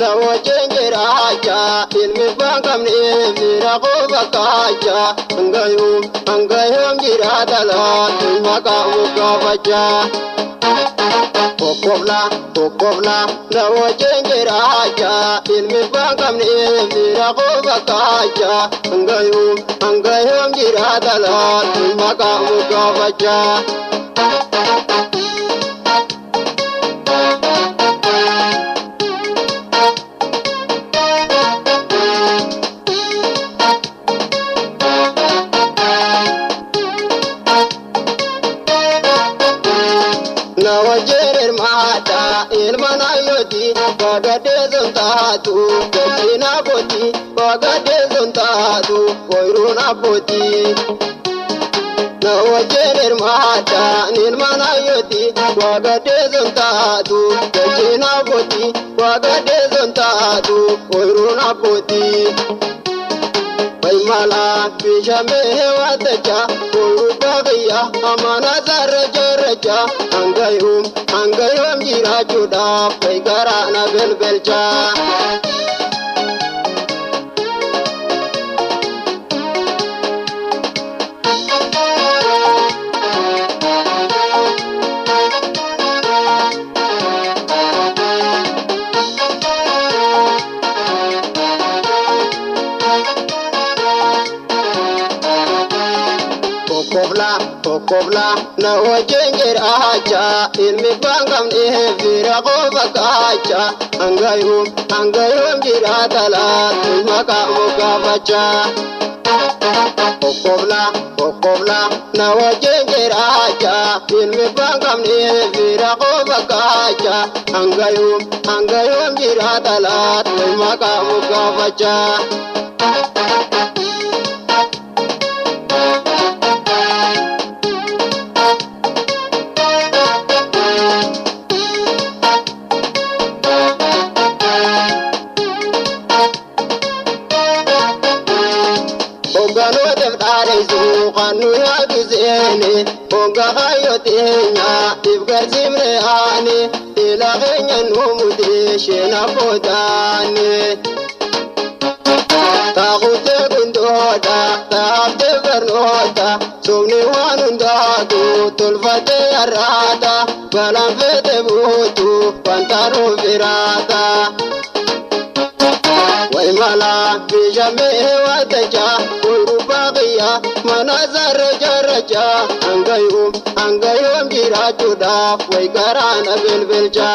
na wajjin jiraacha ilmi bangamne fira qofa kaacha hangayuum jiraata laatu maqaa mukafacha Kokobla na wajjin jiraacha ilmi bangamne fira qofa kaacha hangayuum jiraata laatu maqaa mukafacha na wajerer mata ilmana yoti bagade zontatu kina boti bagade zontatu koiruna boti na wajerer mata ilmana yoti bagade zontatu kina boti bagade zontatu koiruna boti Mala pijame watacha kurubagiya amana zarraja angayum jirajuda paigara na belbelcha Kokobla na wajjin jiraacha ilmi bangamne fira qofa kaacha hangayuum jiraata laatu maqaa mukafacha Kokobla na wajjin jiraacha ilmi bangamne fira qofa kaacha hangayuum jiraata laatu maqaa mukafacha Kanu ya kizene Onga hayo tenya Ifgar simre ane Ila genya numude Shena podane Taakute gundoda Taakte vernoda Sumni wanundadu Tulfate arada Balanfete butu Pantaro virata Waimala pijame watacha kurubagiya manazar jaraja angayum jirajuda waigarana belbelja